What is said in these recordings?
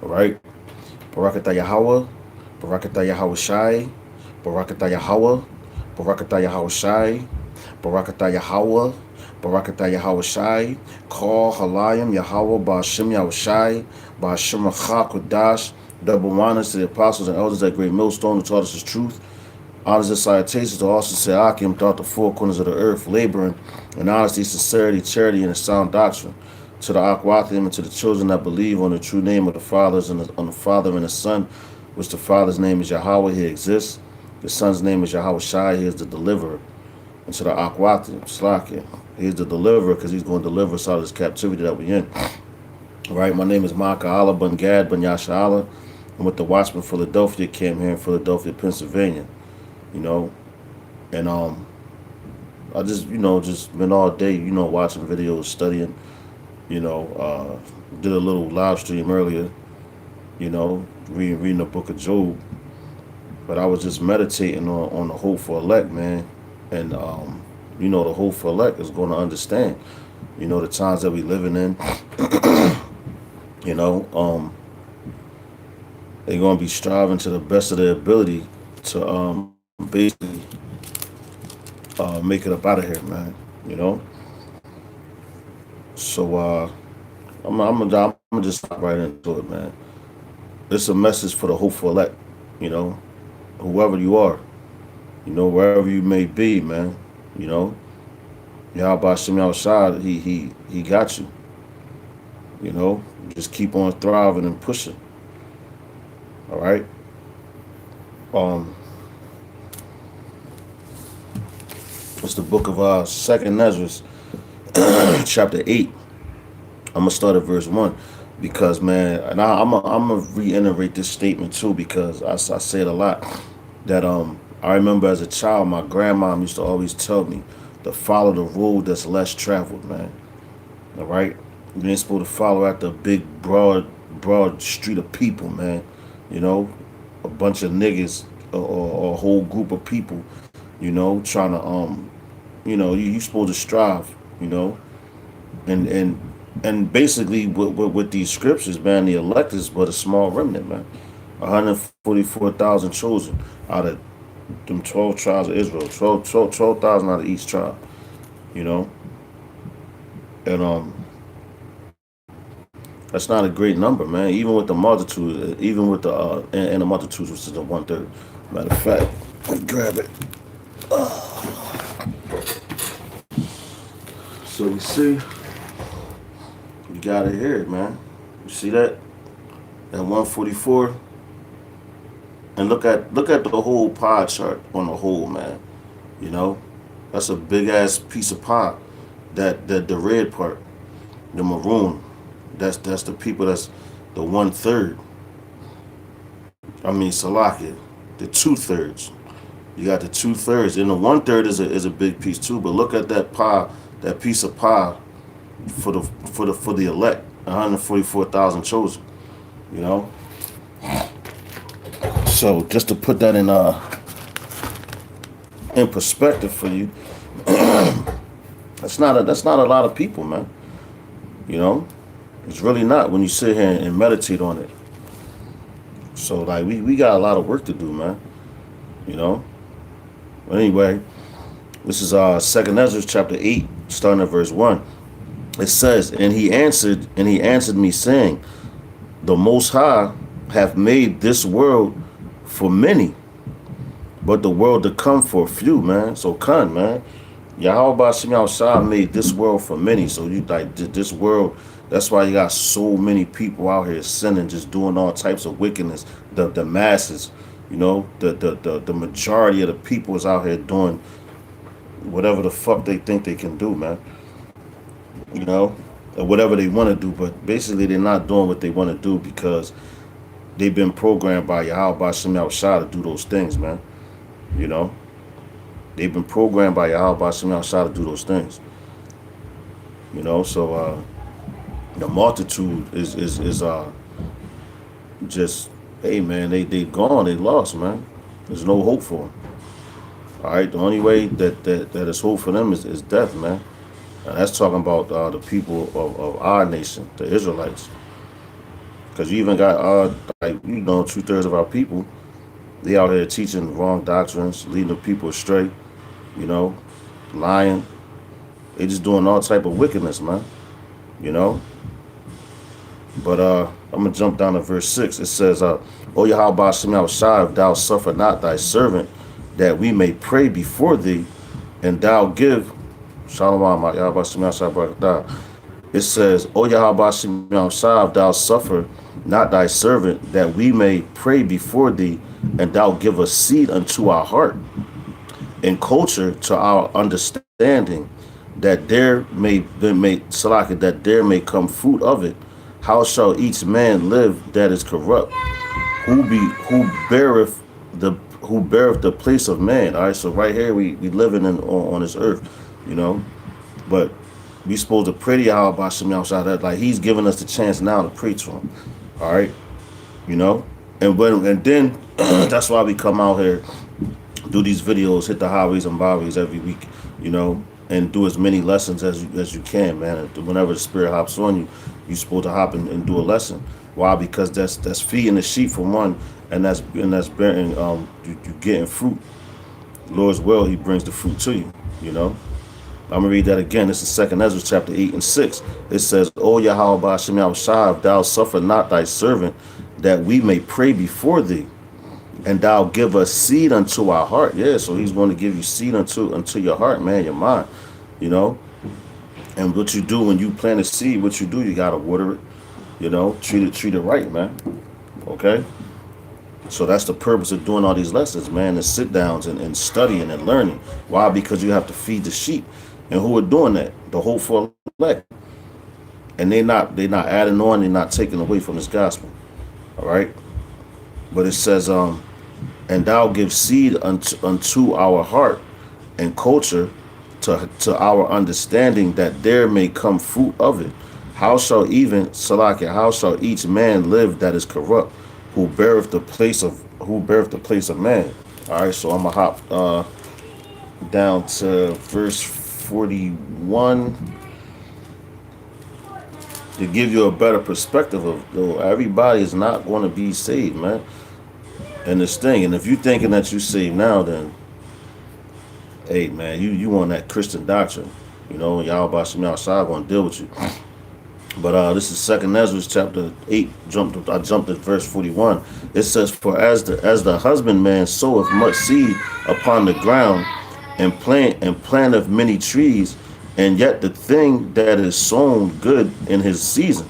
All right. Barakatah Yahweh, Barakatah Yahweh Shai, Barakatah Yahweh, Barakatah Yahweh Shai, Barakatah Yahweh, Barakatah Yahweh Shai, Call Halayim Yahweh Ba'ashem Yahweh Shai, Ba'ashem Achak Kodash, double honors to the apostles and elders at Great Millstone who taught us his truth. Honors and salutations to all sincere Akim throughout the four corners of the earth, laboring in honesty, sincerity, charity, and a sound doctrine. To the Akwathim and to the children that believe on the true name of the fathers and on the Father and the Son, which the Father's name is Yahweh, he exists. The Son's name is Yahweh Shai, he is the deliverer. And to the Akwathim, Slakia, he is the deliverer because he's going to deliver us out of this captivity that we're in. All right, my name is Maka Allah Ben Gad Ben Yasha Allah. I'm with the Watchman Philadelphia camp here in Philadelphia, Pennsylvania. You know, and I just just been all day watching videos, studying. Did a little live stream earlier. Reading the book of Job, but I was just meditating on the hope for elect, man, and the hope for elect is going to understand, the times that we living in. you know, um, they're going to be striving to the best of their ability to basically make it up out of here, man. You know, so I'm gonna just stop right into it, man. It's a message for the hopeful elect, you know, whoever you are, wherever you may be, man. You know, Yahweh Shem outside, he got you. You know, just keep on thriving and pushing. All right. Um, it's the book of Second Ezra, chapter 8. I'm gonna start at verse 1 because man, and I'm gonna reiterate this statement too because I say it a lot that I remember as a child my grandma used to always tell me to follow the road that's less traveled, man. All right, you ain't supposed to follow after a big broad street of people, man. You know, a bunch of niggas or a whole group of people, trying to you supposed to strive, and basically with these scriptures, man, the elect is but a small remnant, man. 144,000 chosen out of them 12 tribes of Israel, 12,000 out of each tribe, you know, and that's not a great number, man. Even with the multitude, even with the and the multitudes, which is the 1/3. Matter of fact, let me grab it. So you see, you got it here, man. You see that? At 144, and look at the whole pie chart on the whole, man. You know, that's a big ass piece of pie. That the red part, the maroon, that's the people. That's the 1/3. I mean, Salakia, the 2/3. You got the 2/3, and the 1/3 is a big piece too. But look at that pie, that piece of pie for the elect, 144,000 chosen. You know. So just to put that in perspective for you, that's not a lot of people, man. You know, it's really not when you sit here and meditate on it. So like we got a lot of work to do, man. You know. But anyway, this is Second Ezra chapter 8, starting at verse 1. It says, and he answered me, saying, the Most High hath made this world for many, but the world to come for a few, man. So come, man. Yahweh Bashim Shah made this world for many. So you like this world. That's why you got so many people out here sinning, just doing all types of wickedness. The masses, the majority of the people is out here doing whatever the fuck they think they can do, man. You know, or whatever they want to do. But basically, they're not doing what they want to do because they've been programmed by Yahweh Bashim Shah to do those things, man. You know, they've been programmed by Yahweh Bashim Shah to do those things. So the multitude is just, hey man, they gone, they lost, man. There's no hope for them. All right, the only way that is hope for them is death, man. And that's talking about the people of our nation, the Israelites. Because you even got like, you know, 2/3 of our people, they out here teaching wrong doctrines, leading the people astray, you know, lying. They just doing all type of wickedness, man. You know. But I'm gonna jump down to verse 6. It says, O Yahweh Shem Shai, if thou suffer not thy servant, that we may pray before thee, and thou give Shalom, Yahweh Shem Shai Barakatah. It says, O Yahweh Shem Shai, if thou suffer not thy servant, that we may pray before thee, and thou give us seed unto our heart, and culture to our understanding, that there may Salaki, that there may come fruit of it. How shall each man live that is corrupt? Who beareth the place of man? All right, so right here we living on this earth, you know, but we supposed to pray to Yahweh by Shem Yahweh, that like he's giving us the chance now to pray to him. All right, you know, and then that's why we come out here, do these videos, hit the highways and byways every week, you know, and do as many lessons as you can, man. And whenever the spirit hops on you, you're supposed to hop and do a lesson. Why? Because that's feeding the sheep for one, and that's bearing you getting fruit. Lord's will, he brings the fruit to you, you know. I'm gonna read that again. This is 2nd Ezra chapter 8 and 6. It says, O Yahweh Ba'ashem Yahushua, if thou suffer not thy servant, that we may pray before thee, and thou give us seed unto our heart. Yeah, so he's going to give you seed unto your heart, man, your mind, you know. And what you do when you plant a seed, what you do, you gotta water it, you know, treat it right, man. Okay. So that's the purpose of doing all these lessons, man, and sit downs and studying and learning. Why? Because you have to feed the sheep. And who are doing that? The hopeful elect. And they're not adding on, they're not taking away from this gospel. All right. But it says, and thou give seed unto our heart and culture to our understanding, that there may come fruit of it. How shall each man live that is corrupt, who beareth the place of man? All right, so I'm gonna hop down to verse 41 to give you a better perspective of, though, everybody is not going to be saved, man. And this thing, and if you're thinking that you're saved now, then hey, man, you on that Christian doctrine, you know, Yahweh Ba'ashem Yahushua going to deal with you. But this is 2nd Ezra chapter 8. I jumped at verse 41. It says, for as the husbandman soweth much seed upon the ground, and planteth many trees, and yet the thing that is sown good in his season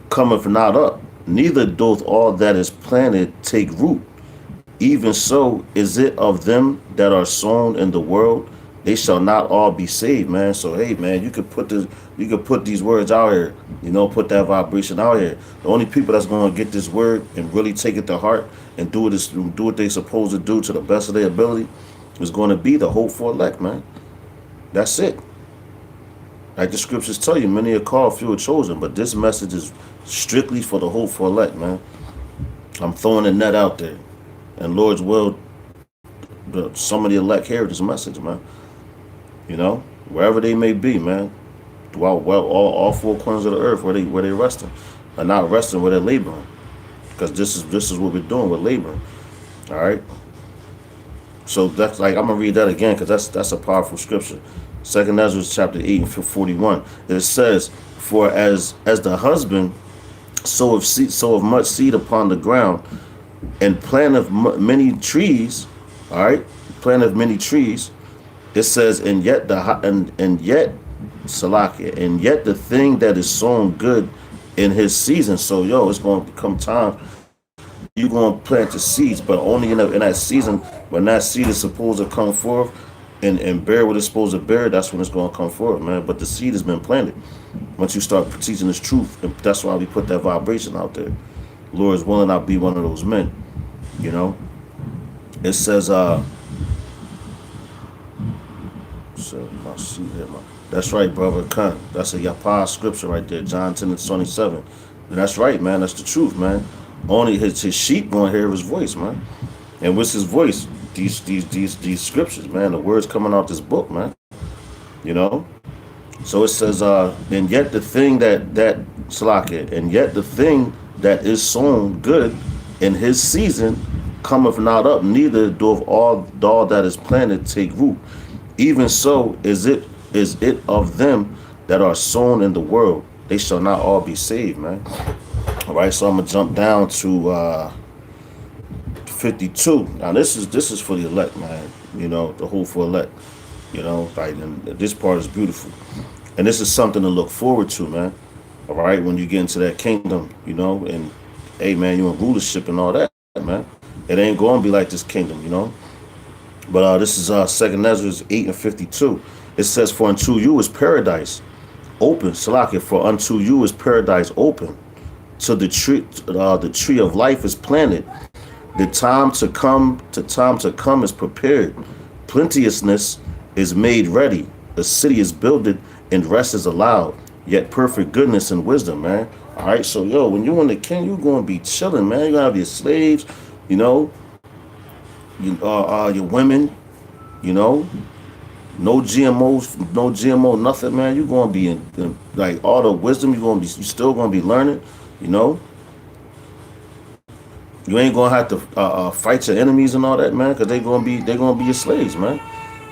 cometh not up, neither doth all that is planted take root. Even so is it of them that are sown in the world; they shall not all be saved, man. So hey, man, you could put these words out here, you know, put that vibration out here. The only people that's going to get this word and really take it to heart and do what they supposed to do to the best of their ability is going to be the hopeful elect, man. That's it. Like the scriptures tell you, many are called, few are chosen. But this message is strictly for the hopeful elect, man. I'm throwing the net out there. And Lord's will, some of the elect hear this message, man. You know, wherever they may be, man. Throughout all four corners of the earth where they resting. Or not resting, where they're laboring. Because this is what we're doing, we're laboring. All right. So that's like, I'm gonna read that again, because that's a powerful scripture. 2nd Ezra chapter 8 and 41. It says, for as the husband soweth much seed upon the ground, and planteth many trees, all right, planteth many trees. It says, and yet the thing that is sown good in his season. So it's going to come time you're going to plant the seeds, but only in that season when that seed is supposed to come forth and bear what it's supposed to bear. That's when it's going to come forth, man. But the seed has been planted. Once you start teaching this truth, and that's why we put that vibration out there. Lord is willing, I'll be one of those men. You know, it says, that's right, brother Khan. That's a Yapah scripture right there, John 10 and 27. And that's right, man. That's the truth, man. Only his sheep gonna hear his voice, man. And what's his voice? These scriptures, man. The words coming out this book, man. You know. So it says, and yet the thing that that is sown good in his season cometh not up, neither doth all that is planted take root. Even so is it of them that are sown in the world. They shall not all be saved, man. All right, so I'm gonna jump down to 52. Now this is for the elect, man. You know, the hopeful elect. You know, like, and this part is beautiful, and this is something to look forward to, man. All right, when you get into that kingdom, you know, and hey, man, you in rulership and all that, man. It ain't going to be like this kingdom, you know. But this is Second Ezra 8:52. It says, "For unto you is paradise open, Salakia. For unto you is paradise open. So the tree of life is planted. The time to come is prepared. Plenteousness is made ready. The city is builded, and rest is allowed. Yet perfect goodness and wisdom, man." All right, so yo, when you in the king, you gonna be chilling, man. You gonna have your slaves, you know, your women, you know, no GMOs, no GMO, nothing, man. You gonna be in like all the wisdom. You still gonna be learning, you know. You ain't gonna have to fight your enemies and all that, man, because they gonna be your slaves, man.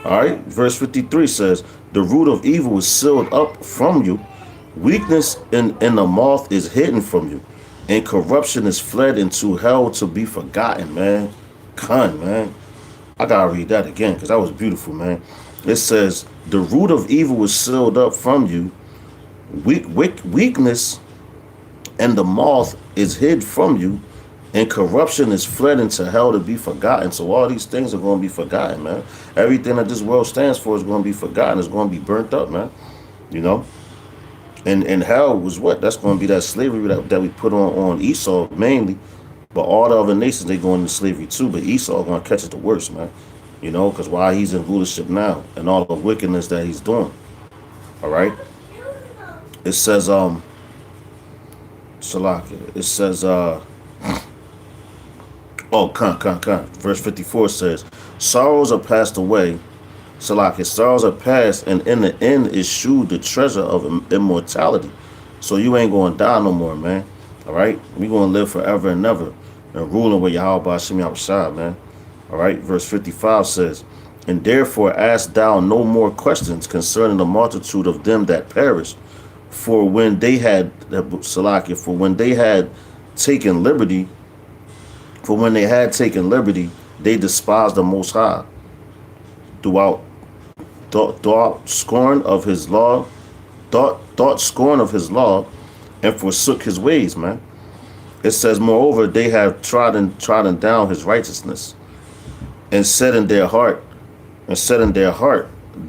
All right, verse 53 says, "The root of evil is sealed up from you. Weakness in the moth is hidden from you, and corruption is fled into hell to be forgotten," man. Man. I gotta read that again because that was beautiful, man. It says, "The root of evil is sealed up from you. Weakness and the moth is hid from you, and corruption is fled into hell to be forgotten." So all these things are going to be forgotten, man. Everything that this world stands for is going to be forgotten. It's going to be burnt up, man. You know? And hell was what? That's going to be that slavery that we put on Esau mainly. But all the other nations, they going into slavery too. But Esau going to catch it the worst, man. You know? Because while he's in rulership now and all the wickedness that he's doing. All right? It says, Salakia. It says, Verse 54 says, "Sorrows are passed away." Salak, sorrows are past, and in the end is shewed the treasure of immortality. So you ain't going to die no more, man. All right? We going to live forever and ever and ruling with Yahweh Hashem Yahushua, man. All right? Verse 55 says, "And therefore ask thou no more questions concerning the multitude of them that perish. For when they had, Salakia, for when they had taken liberty, they despised the Most High. Thought scorn of his law, and forsook his ways, man." It says, "Moreover, they have trodden down his righteousness, and said in their heart,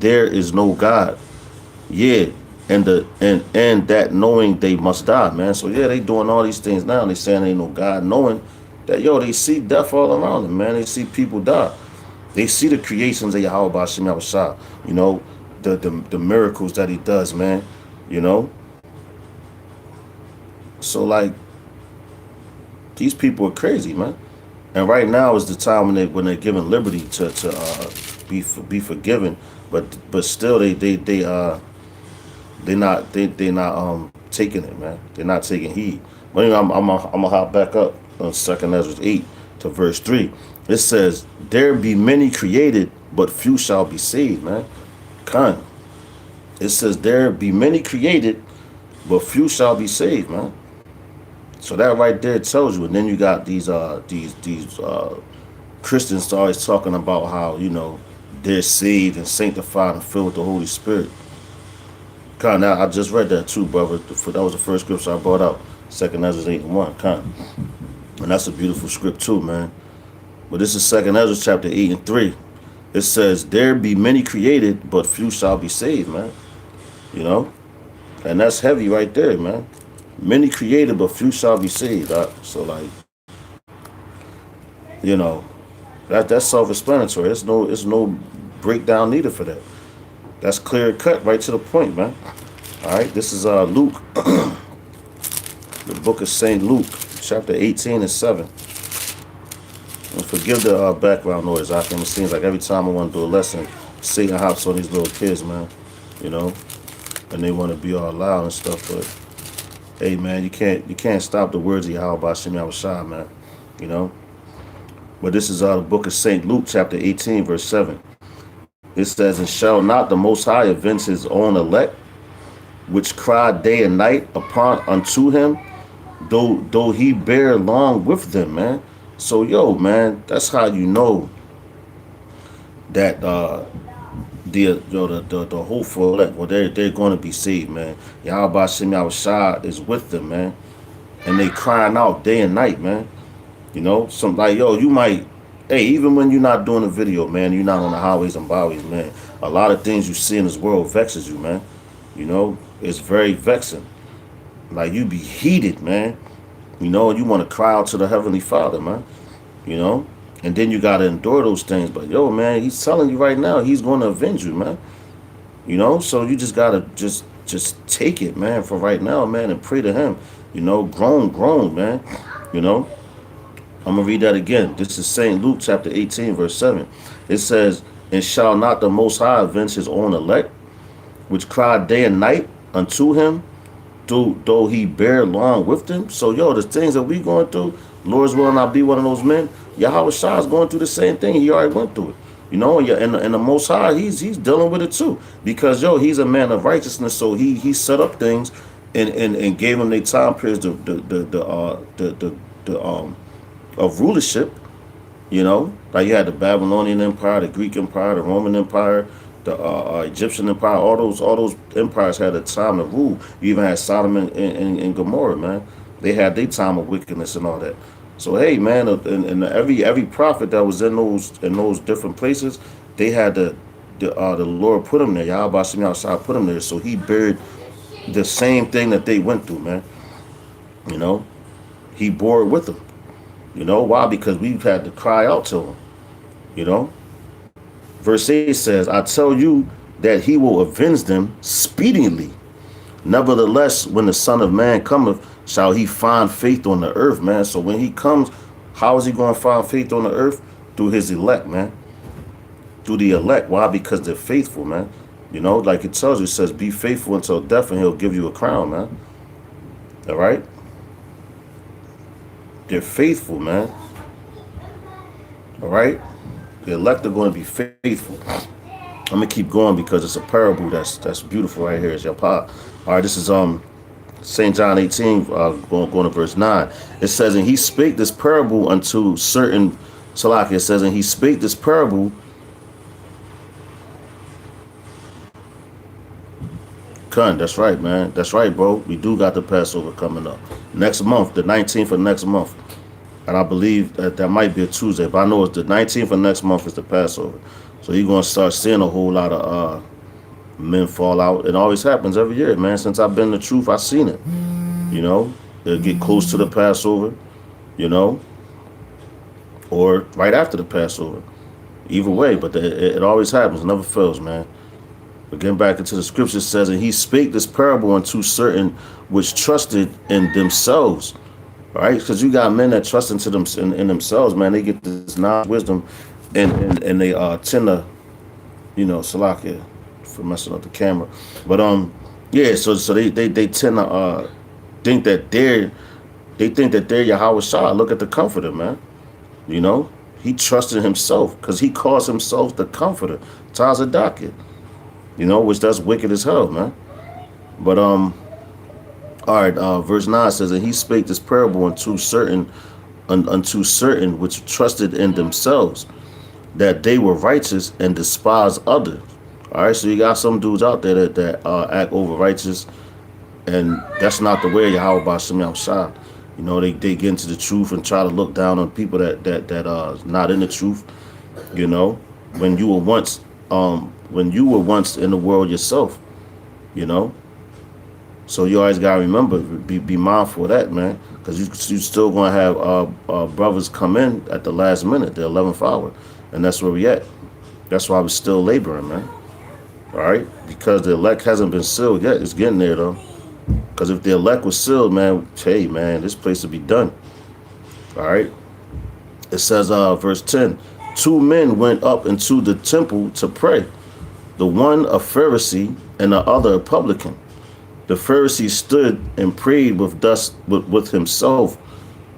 there is no God. Yeah, and that knowing they must die," man. So yeah, they doing all these things now. They saying ain't no God, knowing that they see death all around them, man. They see people die. They see the creations of Yahweh Hashem Yahushua, you know, the miracles that he does, man, you know. So like, these people are crazy, man. And right now is the time when they're given liberty to be forgiven, but still they not taking it, man. They're not taking heed. But anyway, I'm gonna hop back up on 2 Ezra 8 to verse 3. It says, "There be many created, but few shall be saved," man. It says, "There be many created, but few shall be saved," man. So that right there tells you. And then you got these Christians always talking about how, you know, they're saved and sanctified and filled with the Holy Spirit. Now I just read that too, brother. That was the first scripture I brought out, 2 Ezra 8:1. And that's a beautiful script too, man. But this is 2 Ezra chapter 8 and 3. It says, "There be many created, but few shall be saved," man. You know? And that's heavy right there, man. Many created, but few shall be saved. So like, you know, that's self-explanatory. It's no breakdown needed for that. That's clear cut, right to the point, man. All right, this is Luke, the book of St. Luke, chapter 18 and 7. And forgive the background noise. It seems like every time I want to do a lesson, Satan hops on these little kids, man. You know, and they want to be all loud and stuff, but Hey man, you can't stop the words of Yahweh Bashem Yahushua, man. You know. But this is the book of Saint Luke, chapter 18, verse 7. It says, "And shall not the Most High avenge his own elect, which cry day and night upon unto him, though he bear long with them," man. So yo, man, that's how you know that the hopeful elect, well, they're going to be saved, man. Yahweh Shem Yahushua is with them, man, and they crying out day and night, man. You know, some like yo, you might, hey, even when you're not doing a video, man, you're not on the highways and byways, man. A lot of things you see in this world vexes you, man. You know, it's very vexing. Like you be heated, man. You know, you want to cry out to the Heavenly Father, man. You know, and then you gotta endure those things. But yo, man, he's telling you right now, he's going to avenge you, man. You know, so you just gotta just take it, man, for right now, man, and pray to him. You know, groan, man. You know. I'm going to read that again. This is St. Luke chapter 18, verse 7. It says, "And shall not the Most High avenge his own elect, which cry day and night unto him, though he bear long with them?" So, yo, the things that we going through, Lord's will not be one of those men. Yahweh Shah is going through the same thing. He already went through it. You know, and the Most High, he's dealing with it too. Because, yo, he's a man of righteousness, so he set up things and gave them their time periods, of rulership, you know, like you had the Babylonian Empire, the Greek Empire, the Roman Empire, the Egyptian Empire. All those empires had a time to rule. You even had Sodom and Gomorrah, man. They had their time of wickedness and all that. So hey, man, and every prophet that was in those different places, they had the Lord put them there. Yahweh Shem Yahshua put them there, so he buried the same thing that they went through, man. You know, he bore it with them. You know why? Because we've had to cry out to him. You know, verse 8 says, "I tell you that he will avenge them speedily. Nevertheless, when the Son of Man cometh, shall he find faith on the earth," man. So when he comes, how is he going to find faith on the earth? Through his elect, man. Through the elect. Why? Because they're faithful, man. You know, like it tells you, it says, "Be faithful until death, and he'll give you a crown," man. All right. They're faithful, man. All right? The elect are going to be faithful. I'm going to keep going because it's a parable that's beautiful right here. It's your part. All right, this is St. John 18, going to verse 9. It says, "And he spake this parable unto certain," Salaki, it says, "And he spake this parable," Kun, that's right, man. That's right, bro. We do got the Passover coming up. Next month, the 19th of next month. And I believe that might be a Tuesday, but I know it's the 19th of next month is the Passover. So you're going to start seeing a whole lot of men fall out. It always happens every year, man. Since I've been in the truth, I've seen it. You know, it'll get close to the Passover, you know, or right after the Passover. Either way, but it always happens. It never fails, man. But getting back into the scripture, says, "And he spake this parable unto certain which trusted in themselves." All right, because you got men that trust into them in themselves, man. They get this knowledge, wisdom, and they tend to, you know, Salakia for messing up the camera. But yeah, so they tend to think that they're Yahweh Shah. Look at the comforter, man. You know, he trusted himself because he calls himself the comforter, Tazadakit. You know, which that's wicked as hell, man. But all right, verse 9 says, "And he spake this parable unto certain which trusted in themselves, that they were righteous and despised others." All right, so you got some dudes out there that act over righteous, and that's not the way Yahweh Bashem Yahushua. You know, they get into the truth and try to look down on people that not in the truth. You know, when you were once in the world yourself, you know. So you always gotta remember, be mindful of that, man, because you still gonna have brothers come in at the last minute, the 11th hour, and that's where we at. That's why we're still laboring, man. All right, because the elect hasn't been sealed yet. It's getting there though. Because if the elect was sealed, man, hey, man, this place would be done. All right. It says, verse 10, "Two men went up into the temple to pray, the one a Pharisee and the other a publican. The Pharisee stood and prayed with himself,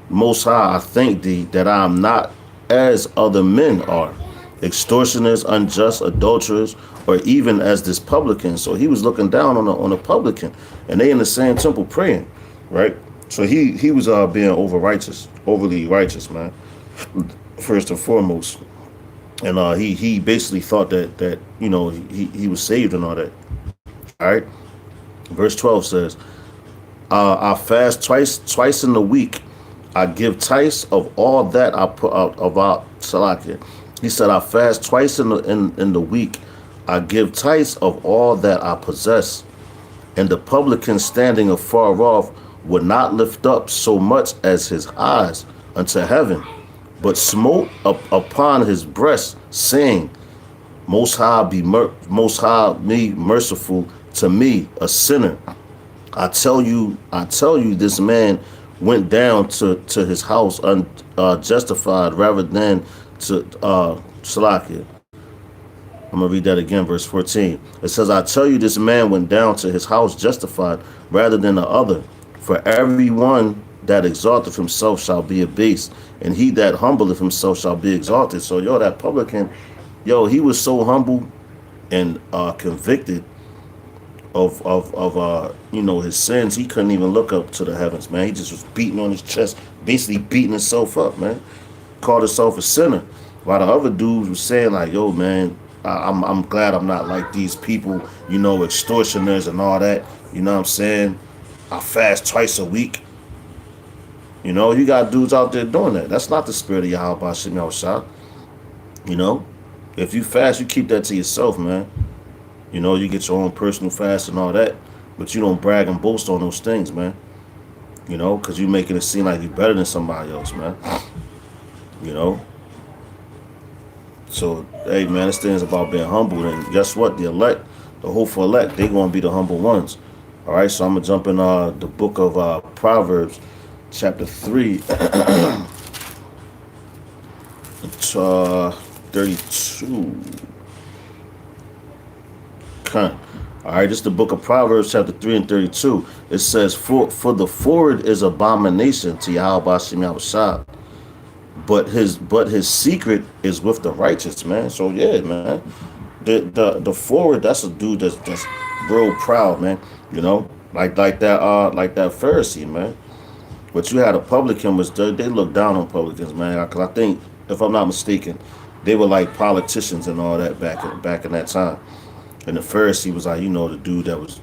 Most High, I thank thee that I am not as other men are, extortioners, unjust, adulterers, or even as this publican. So he was looking down on a publican, and they in the same temple praying, right? So he was being overly righteous, man. First and foremost, and he basically thought that he was saved and all that. All right. Verse 12 says, I fast twice in the week. I give tithes of all that I put out about Salakia. He said, I fast twice in the week. I give tithes of all that I possess. And the publican standing afar off would not lift up so much as his eyes unto heaven, but smote upon his breast, saying, Most High me merciful to me, a sinner. I tell you, this man went down to his house justified rather than to Salakia. I'm gonna read that again, verse 14. It says, I tell you, this man went down to his house justified rather than the other. For everyone that exalteth himself shall be abased, and he that humbleth himself shall be exalted. So that publican, he was so humble and convicted of his sins, he couldn't even look up to the heavens, man. He just was beating on his chest, basically beating himself up, man. Called himself a sinner, while the other dudes were saying like, yo, man, I'm glad I'm not like these people, extortioners and all that. You know what I'm saying? I fast twice a week. You got dudes out there doing that. That's not the spirit of Yahweh Bashim Yahushua. If you fast, you keep that to yourself, man. You get your own personal fast and all that, but you don't brag and boast on those things, man. Because you're making it seem like you're better than somebody else, man. So, hey, man, this thing is about being humble. And guess what? The elect, the hopeful elect, they're going to be the humble ones. All right, so I'm going to jump in the book of Proverbs, chapter 3, 32. All right, this is the book of Proverbs, chapter 3 and 32. It says, For the forward is abomination to Yahweh Bashim Yahushua, but his secret is with the righteous, man. So yeah, man, the forward, that's a dude that's real proud, man. Like that Pharisee, man. But you had a publican, they looked down on publicans, man. Because I think, if I'm not mistaken, they were like politicians and all that back in that time. And the Pharisee was like, the dude that was,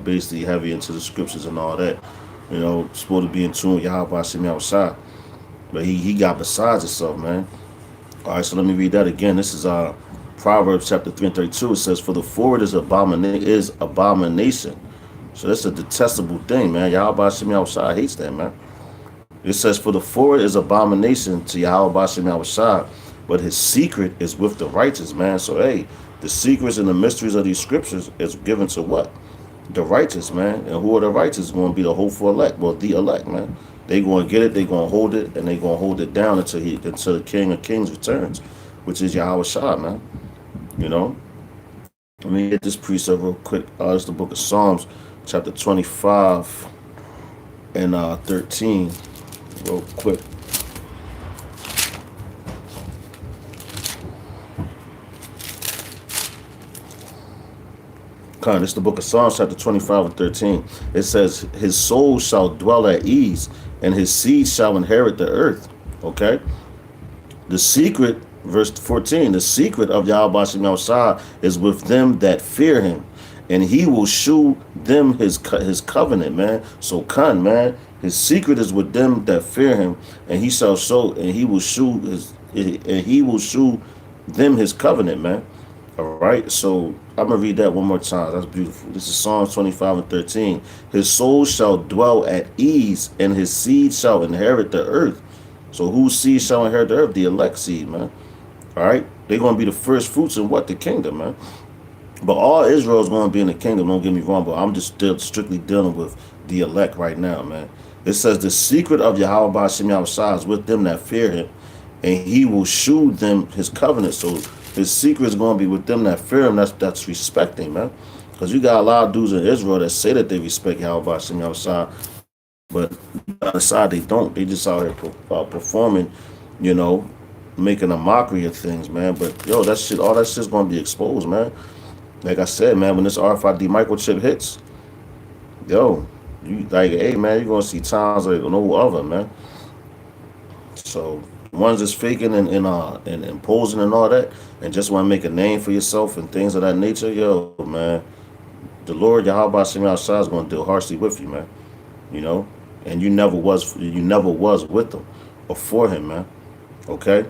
basically heavy into the scriptures and all that. Supposed to be in tune with Yahweh Bashim Yahushua. But he got besides himself, man. All right, so let me read that again. This is Proverbs chapter 3 and 32. It says, For the forward is abomination. So that's a detestable thing, man. Yahweh Bashim Yahushua hates that, man. It says, For the forward is abomination to Yahweh Bashim Yahushua, but his secret is with the righteous, man. So, hey, the secrets and the mysteries of these scriptures is given to what? The righteous, man. And who are the righteous? Going to be the hopeful elect. Well, the elect, man. They going to get it, they going to hold it, and they going to hold it down until the King of Kings returns, which is Yahweh Shah, man. Let me get this precept real quick. It's the book of Psalms, chapter 25 and 13, real quick. This is the book of Psalms, chapter 25 and 13. It says, His soul shall dwell at ease, and his seed shall inherit the earth. Okay? The secret, verse 14, the secret of Yahweh Bashim Yahushua is with them that fear him, and he will shew them his covenant, man. So, man, his secret is with them that fear him, and he shall show, and he will shew them his covenant, man. All right, so I'm going to read that one more time. That's beautiful. This is Psalms 25 and 13. His soul shall dwell at ease, and his seed shall inherit the earth. So whose seed shall inherit the earth? The elect seed, man. All right, they're going to be the first fruits in what? The kingdom, man. But all Israel is going to be in the kingdom, don't get me wrong, but I'm just still strictly dealing with the elect right now, man. It says, the secret of Yahweh Bashim Yahushua is with them that fear him, and he will shew them his covenant. So his secret is going to be with them that fear him, that's respecting, man. Because you got a lot of dudes in Israel that say that they respect Yahweh Hashem Yahushua, but on the side they don't. They just out here performing, you know, making a mockery of things, man. But yo, that shit, all that shit's gonna be exposed, man. Like I said, man, when this RFID microchip hits, yo, you like, hey, man, you're gonna see times like no other, man. So ones that's faking and posing and all that, and just want to make a name for yourself and things of that nature, yo, man, the Lord Yahweh Shem outside is gonna deal harshly with you, man. You know, and you never was with them or for him, man. Okay,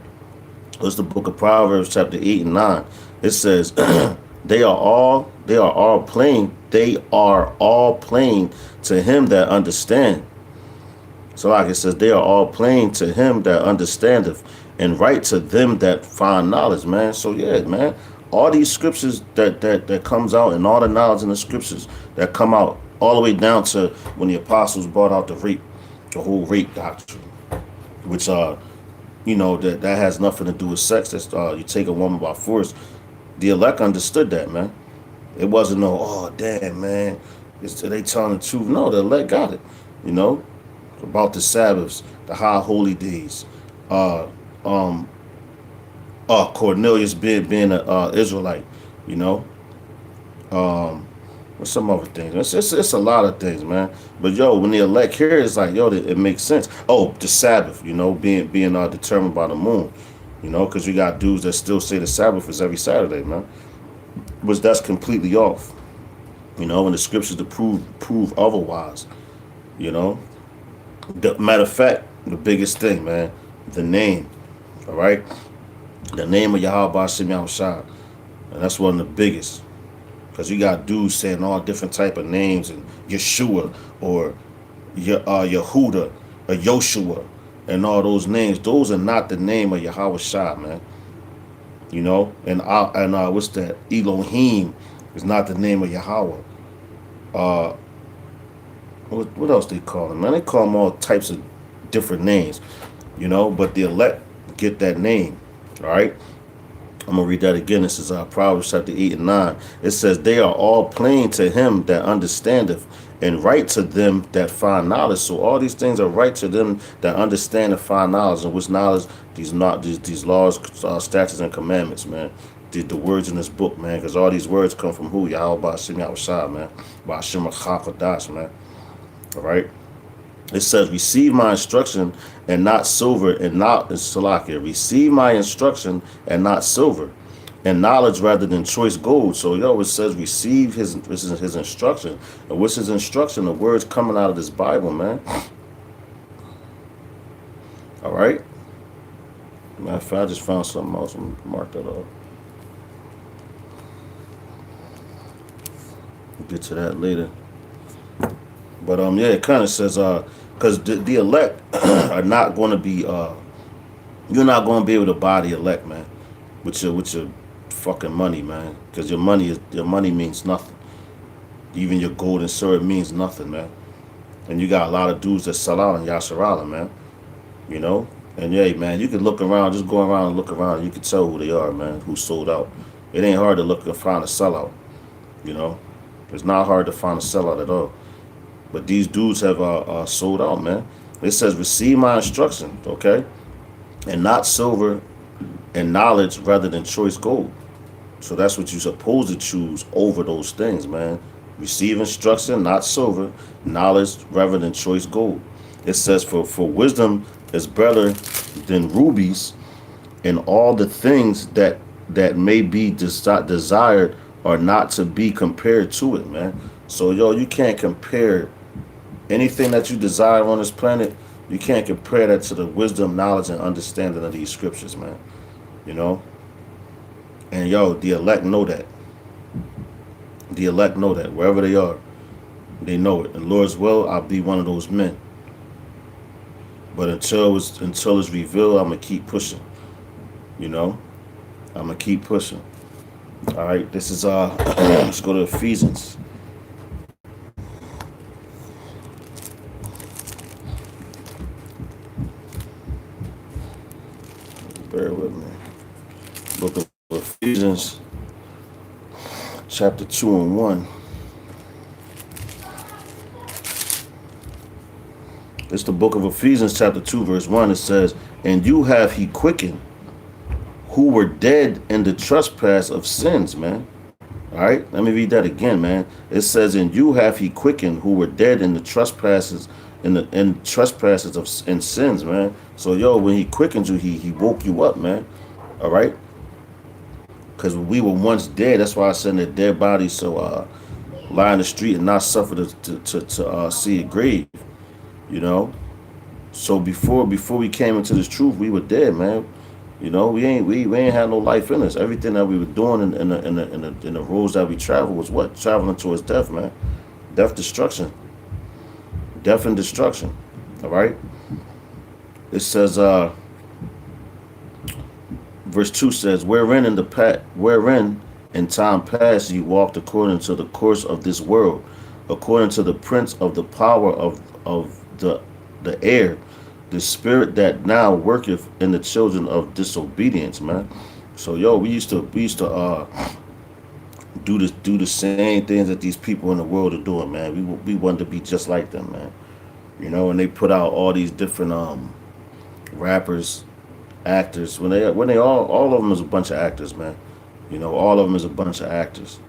it's the book of Proverbs, chapter 8 and 9. It says, they are all plain to him that understand. So like it says, they are all plain to him that understandeth, and right to them that find knowledge, man. So yeah, man, all these scriptures that comes out, and all the knowledge in the scriptures that come out, all the way down to when the apostles brought out the whole rape doctrine, which that has nothing to do with sex. That's you take a woman by force. The elect understood that, man. It wasn't no, oh damn, man, they telling the truth. No, the elect got it, you know, about the Sabbaths, the high holy days, uh, um, Cornelius being an Israelite, you know, what's some other things? It's a lot of things, man. But yo, when the elect here, it's like, yo, it makes sense. Oh, the Sabbath, you know, being determined by the moon, you know, because you got dudes that still say the Sabbath is every Saturday, man, which that's completely off, you know, and the scriptures to prove otherwise, you know. The matter of fact, the biggest thing, man, the name, all right, the name of Yahweh Shem Yahushua, and that's one of the biggest. Because you got dudes saying all different type of names, and Yeshua or Yehuda or Yoshua and all those names. Those are not the name of Yahweh Shah, man. You know, and what's that? Elohim is not the name of Yahweh. Uh, what else they call him, man? They call him all types of different names, you know. But the elect get that name, all right. I'm gonna read that again. This is Proverbs chapter 8 and 9. It says, "They are all plain to him that understandeth, and right to them that find knowledge." So all these things are right to them that understand and find knowledge. And which knowledge? These laws, statutes, and commandments, man. The words in this book, man. Because all these words come from who? Yahweh Ba'ashem Yahushua, man. Ba'ashem HaKadosh, man. All right. It says, "Receive my instruction and not silver, and not Salakia. Receive my instruction and not silver, and knowledge rather than choice gold." So yo, it says receive his instruction. And what's his instruction? The words coming out of this Bible, man. All right. Matter of fact, I just found something else. I'm gonna mark that up. We'll get to that later. But yeah, it kind of says because the elect are not going to be you're not going to be able to buy the elect, man, with your fucking money, man, because your money means nothing. Even your gold and silver means nothing, man. And you got a lot of dudes that sell out in Yasharala, man. You know, and yeah, man, you can look around, just go around and look around, and you can tell who they are, man, who sold out. It ain't hard to look and find a sellout. You know, it's not hard to find a sellout at all. But these dudes have sold out, man. It says, "Receive my instruction," okay, and not silver, and knowledge rather than choice gold. So that's what you're supposed to choose over those things, man. Receive instruction, not silver, knowledge rather than choice gold. It says, for wisdom is better than rubies, and all the things that may be desired are not to be compared to it, man. So yo, you can't compare anything that you desire on this planet. You can't compare that to the wisdom, knowledge, and understanding of these scriptures, man. You know? And yo, the elect know that. The elect know that. Wherever they are, they know it. And Lord's will, I'll be one of those men. But until it's revealed, I'm going to keep pushing. You know? I'm going to keep pushing. All right, this is, let's go to Ephesians. Bear with me. Book of Ephesians, chapter 2 and 1. It's the book of Ephesians, chapter 2, verse 1. It says, "And you have he quickened, who were dead in the trespass of sins," man. All right, let me read that again, man. It says, "And you have he quickened, who were dead in the trespasses, in trespasses of in sins," man. So, yo, when he quickened you, he woke you up, man. All right, because we were once dead. That's why I said that dead bodies so lie in the street and not suffer to see a grave. You know. So before we came into this truth, we were dead, man. You know, we ain't had no life in us. Everything that we were doing in the roads that we traveled was what? Traveling towards death, man. Death, destruction. Death and destruction. All right. It says, verse 2 says, wherein in time past ye walked according to the course of this world, according to the prince of the power of the air, the spirit that now worketh in the children of disobedience, man. So, yo, we used to do the same things that these people in the world are doing, man. We wanted to be just like them, man. You know, and they put out all these different rappers, actors. When they all of them is a bunch of actors, man. You know, all of them is a bunch of actors,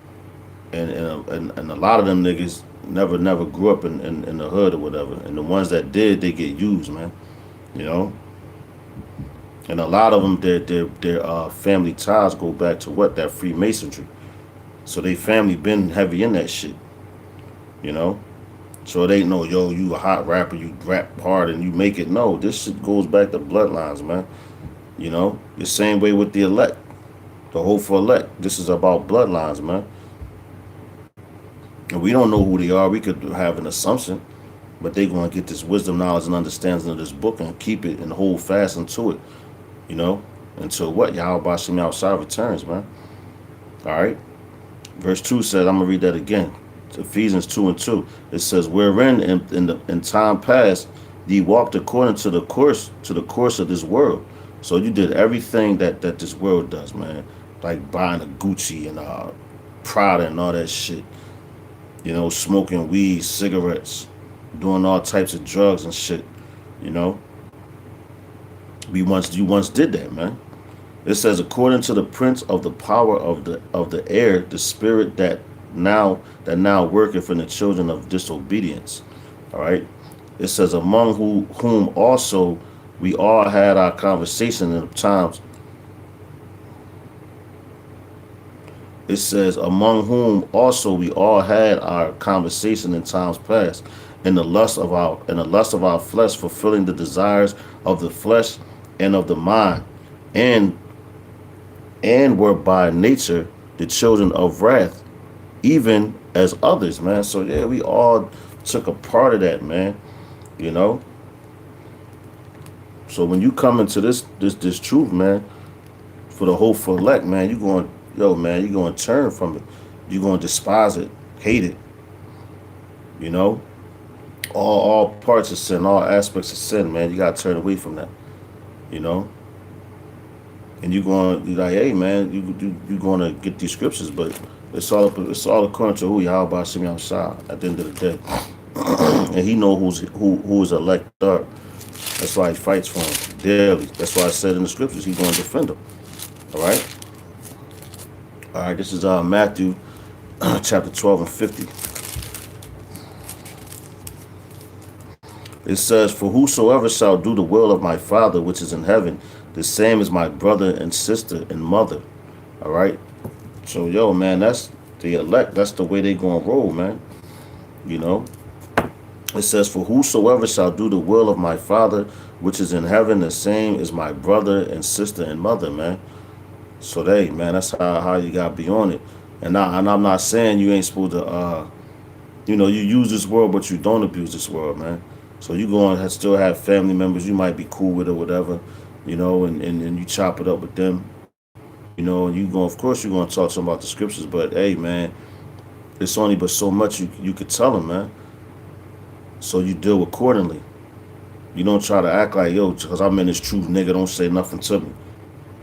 and a lot of them niggas never grew up in the hood or whatever. And the ones that did, they get used, man. You know, and a lot of them, their family ties go back to what, that Freemasonry. So they family been heavy in that shit. You know, so it ain't no, yo, you a hot rapper, you rap hard and you make it. No, this shit goes back to bloodlines, man. You know, the same way with the elect, the hopeful elect. This is about bloodlines, man. And we don't know who they are. We could have an assumption, but they going to get this wisdom, knowledge, and understanding of this book and keep it and hold fast into it, you know, until what? Yahweh Shem outside returns, man. All right. Verse 2 says, I'm going to read that again. Ephesians 2 and 2. It says, wherein in time past ye walked according to the course of this world. So you did everything that this world does, man. Like buying a Gucci and Prada and all that shit. You know, smoking weed, cigarettes, doing all types of drugs and shit. You know, you once did that, man. It says, according to the prince of the power of the air, the spirit that now worketh in the children of disobedience. All right. It says, among whom also we all had our conversation in times. It says, among whom also we all had our conversation in times past, in the lust of our flesh, fulfilling the desires of the flesh and of the mind, and were by nature the children of wrath, even as others, man. So yeah, we all took a part of that, man. You know. So when you come into this truth, man, for the hopeful elect, man, you're going to turn from it. You're going to despise it, hate it. You know, all parts of sin, all aspects of sin, man. You got to turn away from that. You know. And you're like, hey, man, you're going to get these scriptures, but it's all according to who Yahweh Shem Yahushua at the end of the day. And he knows who his elect are. That's why he fights for them daily. That's why I said in the scriptures he's going to defend them. All right? All right, this is Matthew chapter 12 and 50. It says, for whosoever shall do the will of my Father which is in heaven, the same is my brother and sister and mother. All right? So, yo, man, that's the elect. That's the way they going to roll, man. You know? It says, for whosoever shall do the will of my Father which is in heaven, the same is my brother and sister and mother, man. So, man, that's how you got to be on it. And I'm not saying you ain't supposed to, you use this world, but you don't abuse this world, man. So you going to still have family members you might be cool with or whatever, you know, and you chop it up with them. You know, and of course you're going to talk to them about the scriptures, but hey, man, it's only but so much you could tell them, man. So you deal accordingly. You don't try to act like, yo, because I'm in this truth, nigga, don't say nothing to me.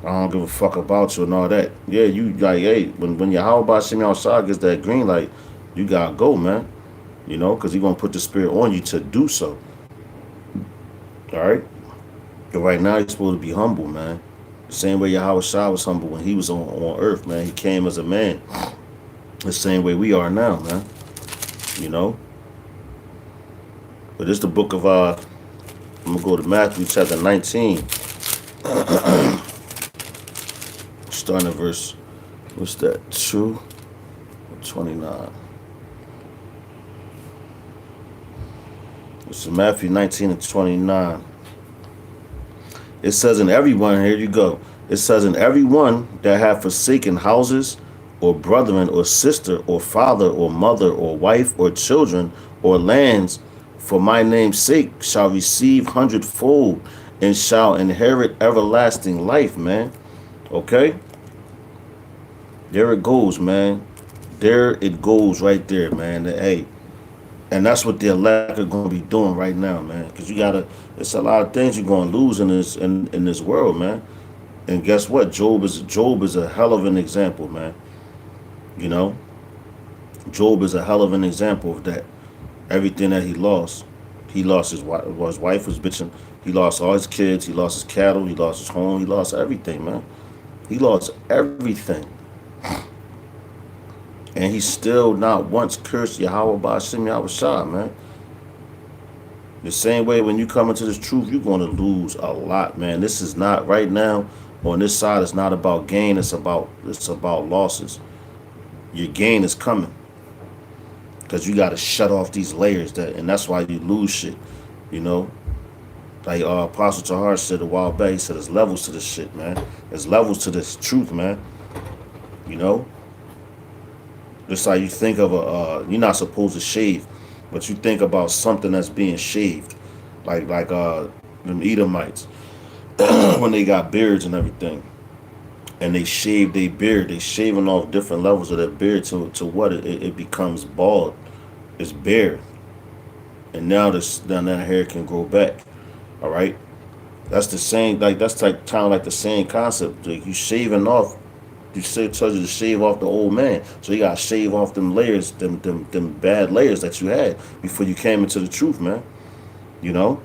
I don't give a fuck about you and all that. Yeah, you like, hey, when Yahweh Shem outside gets that green light, you gotta go, man. You know, because he's gonna put the spirit on you to do so. All right. But right now, you're supposed to be humble, man. The same way Yahweh Shah was humble when he was on earth, man. He came as a man. The same way we are now, man. You know. But it's the book of I'm gonna go to Matthew chapter 19, starting at verse. What's that? 2:29. It's Matthew 19 and 29. It says, "In everyone, here you go. It says, in everyone that have forsaken houses, or brethren, or sister, or father, or mother, or wife, or children, or lands, for my name's sake, shall receive hundredfold, and shall inherit everlasting life," man. Okay? There it goes, man. There it goes right there, man. Hey, and that's what the elect are going to be doing right now, man. Because you gotta, it's a lot of things you're going to lose in this world, man. And guess what? Job is a hell of an example, man. You know, Job is a hell of an example of that. Everything that he lost his wife. His wife was bitching. He lost all his kids. He lost his cattle. He lost his home. He lost everything, man. He lost everything. And he still not once cursed Yahweh Ba'ashem Yahweh Shah, man. The same way when you come into this truth, you're going to lose a lot, man. This is not right now on this side. It's not about gain. It's about losses. Your gain is coming because you got to shut off these layers and that's why you lose shit. You know, like Apostle Tahar said a while back. He said there's levels to this shit, man. There's levels to this truth, man. You know, just like you think of you're not supposed to shave, but you think about something that's being shaved, like them Edomites when they got beards and everything, and they shave their beard. They shaving off different levels of their beard to what it becomes bald. It's bare, and now that hair can grow back. All right, that's the same. Like that's like kind of like the same concept. Like you shaving off. You say tells you to shave off the old man, so you gotta shave off them layers, them bad layers that you had before you came into the truth, man. You know.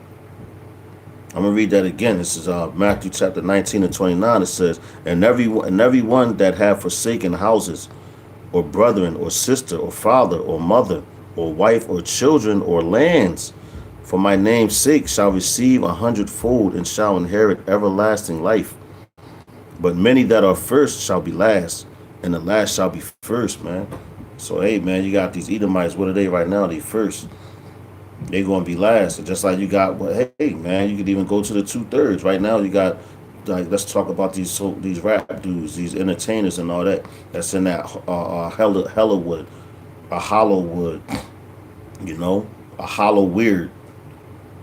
I'm gonna read that again. This is Matthew chapter 19 and 29. It says, "And everyone that have forsaken houses, or brethren, or sister, or father, or mother, or wife, or children, or lands, for my name's sake, shall receive a hundredfold, and shall inherit everlasting life. But many that are first shall be last, and the last shall be first," man. So hey, man, you got these Edomites. What are they right now? They first. They gonna be last. And just like you got, well, hey, man, you could even go to the 2/3. Right now, you got, like, let's talk about these rap dudes, these entertainers, and all that. That's in that hella wood, a hollow wood, you know, a hollow weird.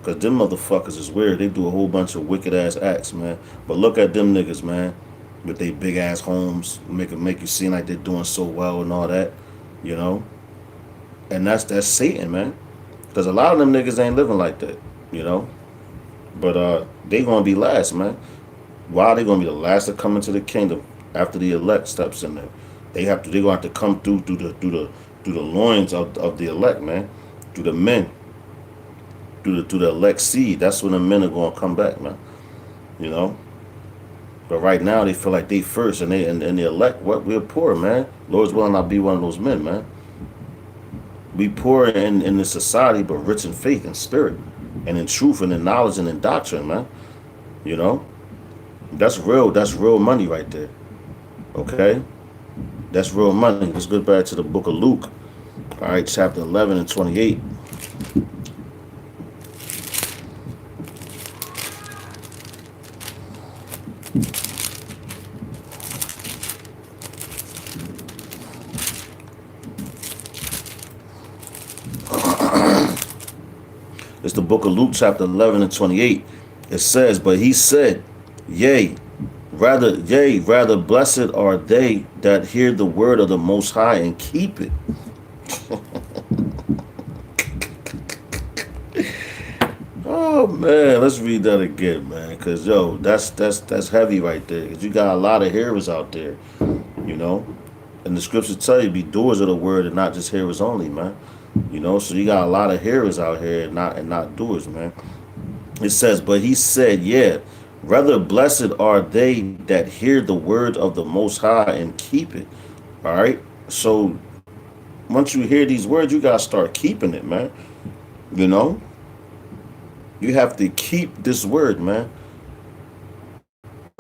Cause them motherfuckers is weird. They do a whole bunch of wicked ass acts, man. But look at them niggas, man, with they big ass homes, make you seem like they're doing so well and all that, you know. And that's Satan, man. Cause a lot of them niggas ain't living like that, you know. But they gonna be last, man. Why they gonna be the last to come into the kingdom after the elect steps in there? They gonna have to come through the loins of the elect, man, through the men. Through the elect seed, that's when the men are gonna come back, man. You know. But right now they feel like they first, and the elect. What we're poor, man. Lord's willing, I'll be one of those men, man. We poor in the society, but rich in faith and spirit, and in truth and in knowledge and in doctrine, man. You know. That's real. That's real money right there. Okay. That's real money. Let's go back to the book of Luke. All right, chapter 11 and 28. It's the book of Luke, chapter 11 and 28. It says, "But he said, rather blessed are they that hear the word of the Most High and keep it." Oh man, let's read that again, man. Cause yo, that's heavy right there. Cause you got a lot of hearers out there, you know. And the scriptures tell you be doers of the word and not just hearers only, man. You know, so you got a lot of hearers out here and not doers, man. It says, but he said, yeah, rather blessed are they that hear the word of the Most High and keep it. All right. So once you hear these words, you gotta start keeping it, man. You know, you have to keep this word, man.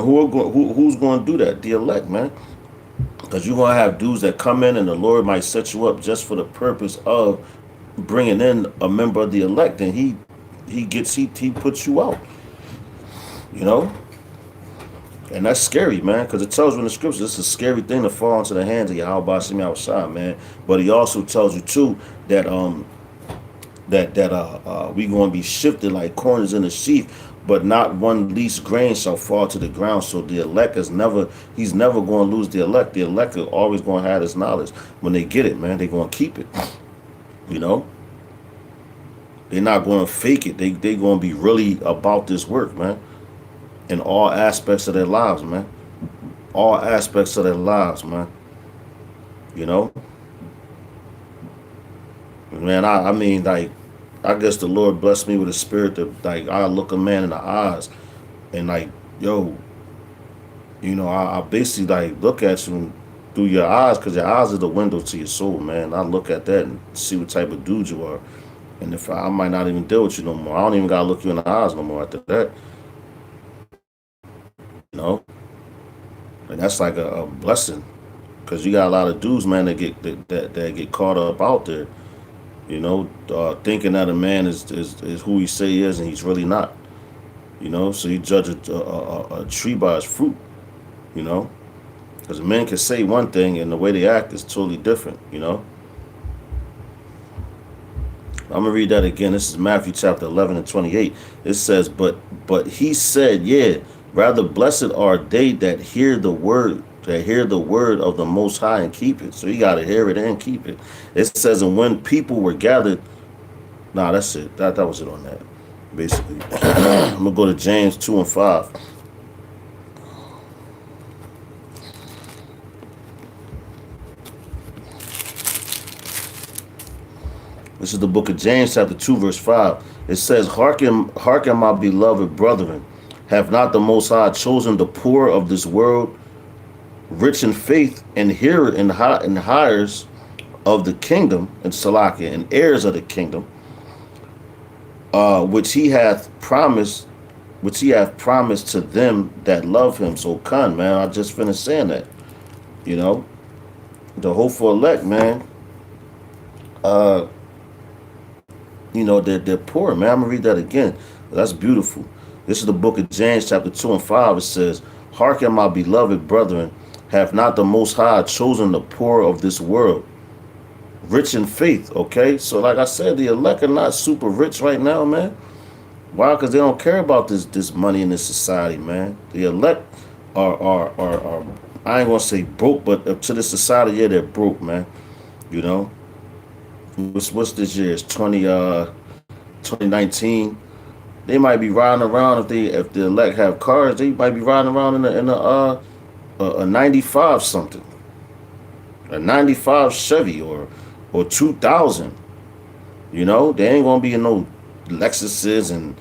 Who's going to do that? The elect, man. Because you're going to have dudes that come in and the Lord might set you up just for the purpose of bringing in a member of the elect, and he puts you out, you know. And that's scary, man, because it tells you in the scriptures it's a scary thing to fall into the hands of Yahweh Shem outside, man. But he also tells you too that we going to be shifted like corners in a sheaf, but not one least grain shall fall to the ground. So the elect he's never going to lose the elect. The elect are always going to have this knowledge. When they get it, man, they're going to keep it. You know, they're not going to fake it. They going to be really about this work, man, in all aspects of their lives, man. All aspects of their lives, man. You know, man. I mean, like, I guess the Lord blessed me with a spirit that, like, I look a man in the eyes, and like, yo, you know, I basically like look at you through your eyes, because your eyes are the window to your soul, man. I look at that and see what type of dude you are. And if I might not even deal with you no more. I don't even gotta look you in the eyes no more after that. You know? And that's like a blessing. Cause you got a lot of dudes, man, that get caught up out there, you know, thinking that a man is who he say he is, and he's really not. You know, so you judge a tree by its fruit, you know? Because men can say one thing and the way they act is totally different, you know? I'm gonna read that again. This is Matthew chapter 11 and 28. It says, but he said, yeah, rather blessed are they that hear the word of the Most High and keep it. So you gotta hear it and keep it. It says, and when people were gathered, nah, that's it. That was it on that. Basically, I'm gonna go to James 2 and 5. This is the book of James, chapter 2, verse 5. It says, hearken, my beloved brethren. Have not the Most High chosen the poor of this world, rich in faith, and hearer and hires of the kingdom, and Salakia, and heirs of the kingdom, which he hath promised to them that love him. So come, man, I just finished saying that. You know, the hopeful elect, man. You know, they're poor, man. I'm gonna read that again. That's beautiful. This is the book of James, chapter 2 and 5. It says, hearken, my beloved brethren, have not the Most High chosen the poor of this world, rich in faith. Okay, so like I said, the elect are not super rich right now, man. Why? Because they don't care about this money in this society, man. The elect are I ain't gonna say broke, but to the society, yeah, they're broke, man. You know, what's this year? It's 2019. They might be riding around, if the elect have cars, they might be riding around in a 95 something, a 95 Chevy or 2000. You know, they ain't gonna be in no Lexuses and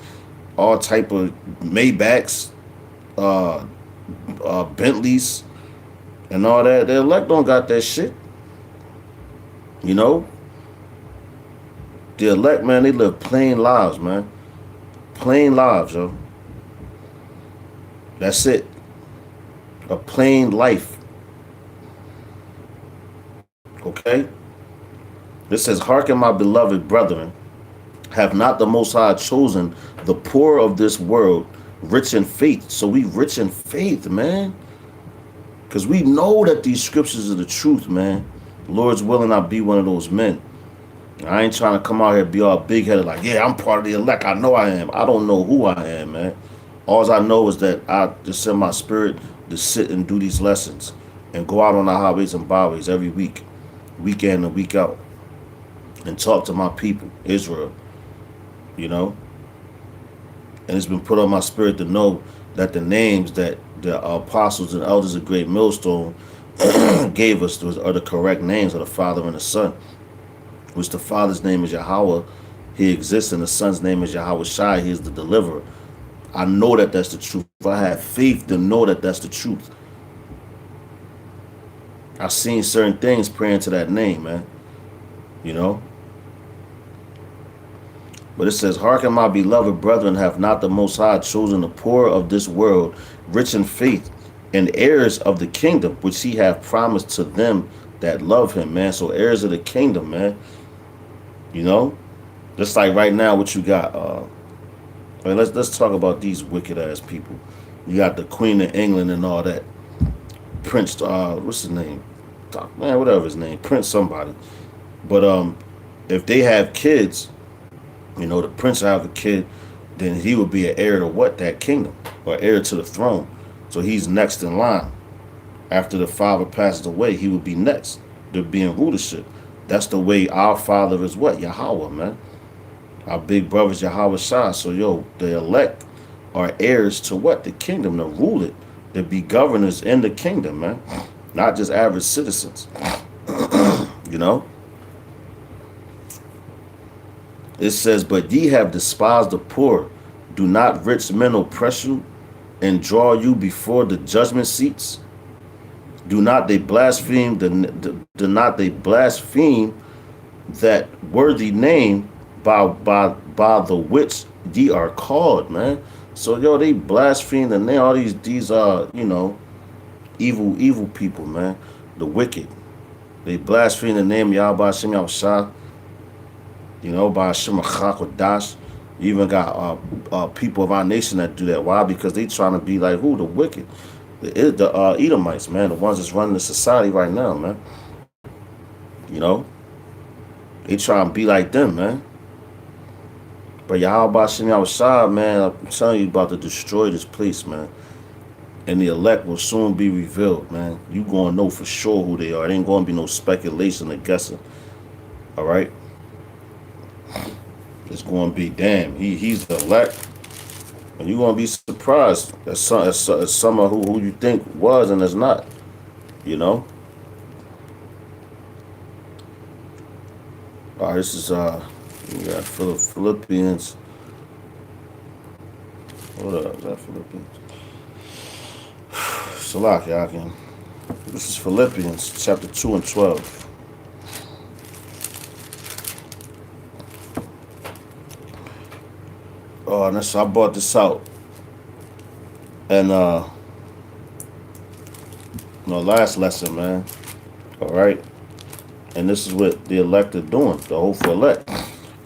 all type of Maybachs, Bentleys, and all that. The elect don't got that shit. You know, the elect, man, they live plain lives, man. Plain lives, yo. That's it. A plain life. Okay? This says, hearken, my beloved brethren, have not the Most High chosen the poor of this world, rich in faith. So we rich in faith, man. Because we know that these scriptures are the truth, man. Lord's willing, I'll be one of those men. I ain't trying to come out here and be all big-headed like, yeah, I'm part of the elect. I know I am. I don't know who I am, man. All I know is that I just send my spirit to sit and do these lessons and go out on the highways and byways every week, week in and week out, and talk to my people, Israel, you know. And it's been put on my spirit to know that the names that the apostles and elders of Great Millstone gave us are the correct names of the Father and the Son, which the Father's name is Yahweh, He exists, and the Son's name is Yahweh Shai. He is the deliverer. I know that that's the truth. I have faith to know that that's the truth. I've seen certain things praying to that name, man. You know? But it says, hearken, my beloved brethren, have not the Most High chosen the poor of this world, rich in faith, and heirs of the kingdom, which he hath promised to them that love him, man. So heirs of the kingdom, man. You know? Just like right now, what you got, let's talk about these wicked ass people. You got the Queen of England and all that. Prince, what's his name? Man, whatever his name, Prince somebody. But if they have kids, you know, the prince will have a kid, then he would be an heir to what? That kingdom, or heir to the throne. So he's next in line. After the father passes away, he would be next to be in rulership. That's the way our father is what? Yahweh, man. Our big brother's Yahweh Shai. So, yo, the elect are heirs to what? The kingdom, to rule it, to be governors in the kingdom, man. Not just average citizens. You know? It says, but ye have despised the poor. Do not rich men oppress you and draw you before the judgment seats? Do not they blaspheme do not they blaspheme that worthy name by the which ye are called, man? So yo, they blaspheme the name. All these you know, evil people, man. The wicked. They blaspheme the name of Yahweh Hashem Yahushua. You know, by Hashem Dash. You even got people of our nation that do that. Why? Because they trying to be like who? The wicked. The Edomites, man. The ones that's running the society right now, man. You know? They try and be like them, man. But Yahweh Hashem Yahushua, man, I'm telling you about to destroy this place, man. And the elect will soon be revealed, man. You gonna know for sure who they are. It ain't gonna be no speculation or guessing. All right? It's going to be, damn, he's the elect. And you're going to be surprised at someone who you think was and is not. You know? All right, this is, we got Philippians. What up? Is that Philippians? Salak, y'all. This is Philippians chapter 2 and 12. Oh, and so I bought this out. And last lesson, man. All right. And this is what the elect are doing, the hopeful elect.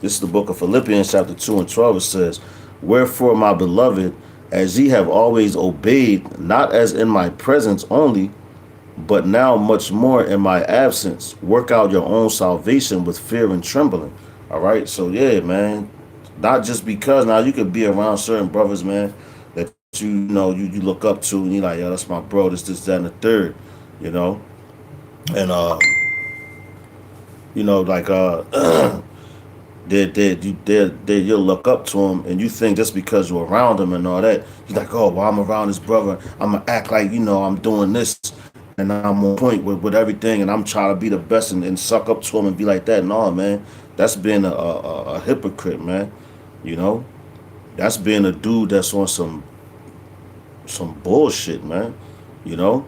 This is the book of Philippians, chapter 2 and 12. It says, wherefore, my beloved, as ye have always obeyed, not as in my presence only, but now much more in my absence, work out your own salvation with fear and trembling. All right. So, yeah, man. Not just because now you could be around certain brothers, man, that you know you look up to, and you're like, yo, that's my bro, this, that, and the third, you know, and you know, like you'll look up to him, and you think just because you're around him and all that, you're like, oh, well, I'm around this brother, I'm gonna act like, you know, I'm doing this, and I'm on point with everything, and I'm trying to be the best and suck up to him and be like that. No, man, that's being a hypocrite, man. You know, that's being a dude that's on some bullshit, man. You know,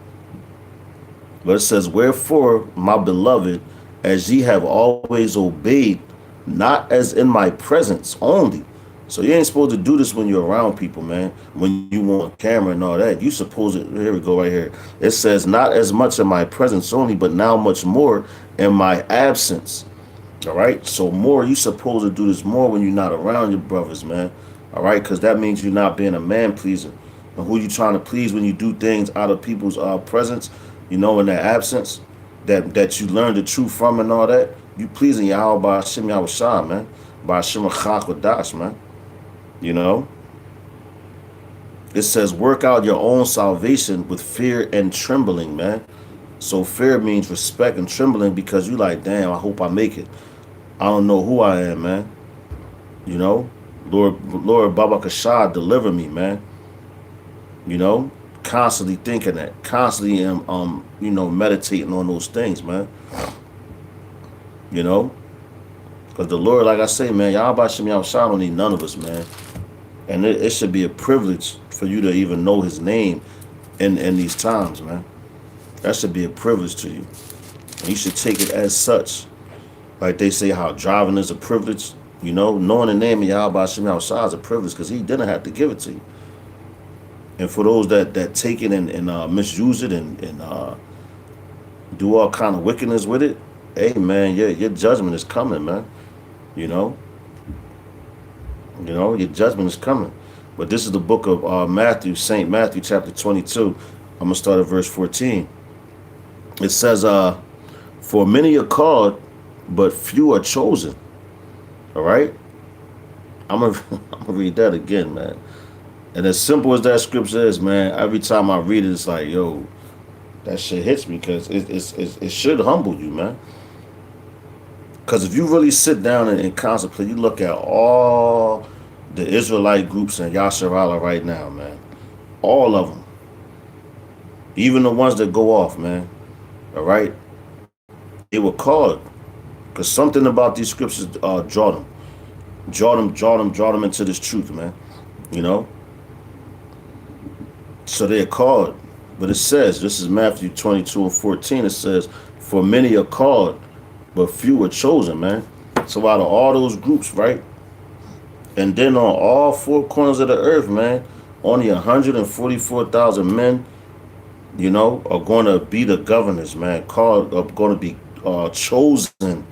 but it says, wherefore, my beloved, as ye have always obeyed, not as in my presence only. So you ain't supposed to do this when you're around people, man. When you want camera and all that, you supposed to. Here we go, right here. It says, not as much in my presence only, but now much more in my absence. All right, so you supposed to do this more when you're not around your brothers, man. All right, because that means you're not being a man pleaser. And who you trying to please when you do things out of people's presence, you know, in their absence, that you learn the truth from and all that. You pleasing Yahweh by Hashem Yahushua, man, by Hashem Dash, man. You know, it says, work out your own salvation with fear and trembling, man. So fear means respect and trembling because you like, damn, I hope I make it. I don't know who I am, man. You know, Lord Baba Kashad, deliver me, man. You know, constantly thinking that, constantly you know, meditating on those things, man. You know, Because the Lord, like I say, man, Yahweh Shem Yahushua don't need none of us, man. And it should be a privilege for you to even know his name in these times, man. That should be a privilege to you. And you should take it as such. Like they say how driving is a privilege. You know, knowing the name of Yahweh Shem Yahushua is a privilege because he didn't have to give it to you. And for those that take it and misuse it and do all kind of wickedness with it, hey, man, your judgment is coming, man. You know? Your judgment is coming. But this is the book of Matthew, St. Matthew, chapter 22. I'm going to start at verse 14. It says, for many are called, but few are chosen. All right? I'm going to read that again, man. And as simple as that scripture is, man, every time I read it, it's like, yo, that shit hits me because it should humble you, man. Because if you really sit down and contemplate, you look at all the Israelite groups in Yasharala right now, man. All of them. Even the ones that go off, man. All right? They were called. Because something about these scriptures draw them. Draw them into this truth, man. You know? So they're called. But it says, this is Matthew 22 and 14, it says, for many are called, but few are chosen, man. So out of all those groups, right? And then on all four corners of the earth, man, only 144,000 men, you know, are going to be the governors, man. Called, are going to be chosen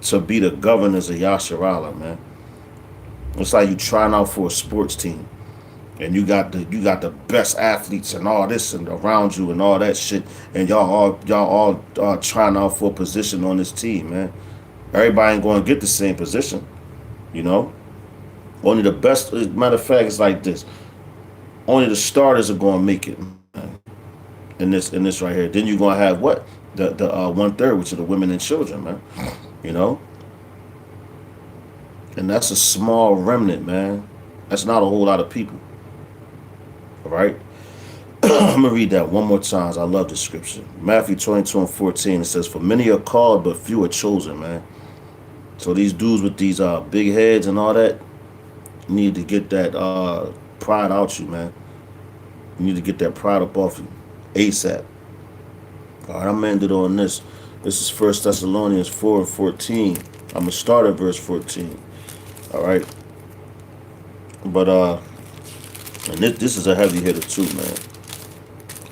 to be the governors of Yasharala, man. It's like you trying out for a sports team. And you got the best athletes and all this and around you and all that shit, and y'all all trying out for a position on this team, man. Everybody ain't going to get the same position, you know. Only the best. Matter of fact, it's like this: only the starters are going to make it, man. In this right here. Then you're going to have what the 1/3, which are the women and children, man. You know, and that's a small remnant, man. That's not a whole lot of people. All right, I'm gonna read that one more time. I love the scripture. Matthew 22 and 14. It says, "For many are called, but few are chosen." Man. So these dudes with these big heads and all that need to get that pride out you, man. You need to get that pride up off you ASAP. All right, I'm ended on this. This is 1 Thessalonians 4 and 14. I'm gonna start at verse 14. All right, but and this is a heavy hitter too, man.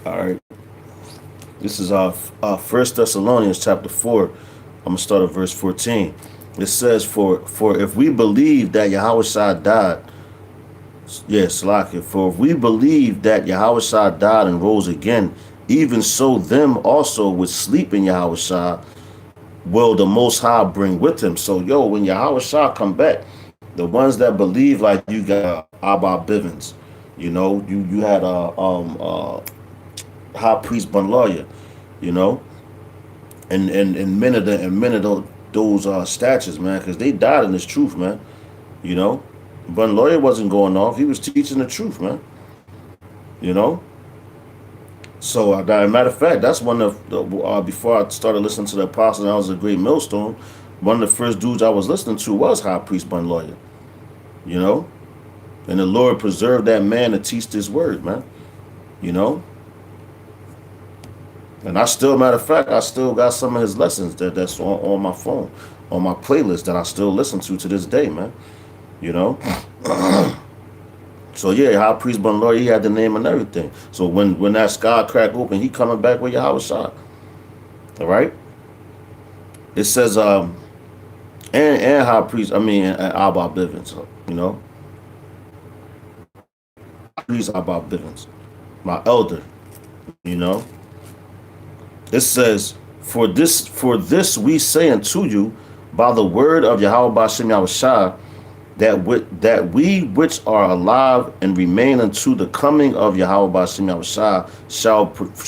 All right. This is our 1 Thessalonians chapter 4. I'm going to start at verse 14. It says, For if we believe that Yahushua died, for if we believe that Yahushua died and rose again, even so them also which sleep in Yahushua will the Most High bring with him. So, when Yahushua come back, the ones that believe, like you got Abba Bivens, you know, you had high priest Bun Lawyer, you know, and many of those statues, man, because they died in this truth, man. You know, Bun Lawyer wasn't going off; he was teaching the truth, man. You know. So, as a matter of fact, that's one of the before I started listening to the Apostles, and I was a great millstone. One of the first dudes I was listening to was high priest Bun Lawyer. You know. And the Lord preserved that man to teach this word, man. You know? And I still, matter of fact, I still got some of his lessons that's on my phone, on my playlist that I still listen to this day, man. You know? So, High Priest Bun Lawyer, he had the name and everything. So when that sky crack open, he coming back with Yahushua. All right? It says, and High Priest, and Abba Bivens, you know? Priest Abba Bivens, my elder, you know. It says, for this we say unto you by the word of Yahweh B'Shem Yahushua, that we which are alive and remain unto the coming of Yahweh B'Shem Yahushua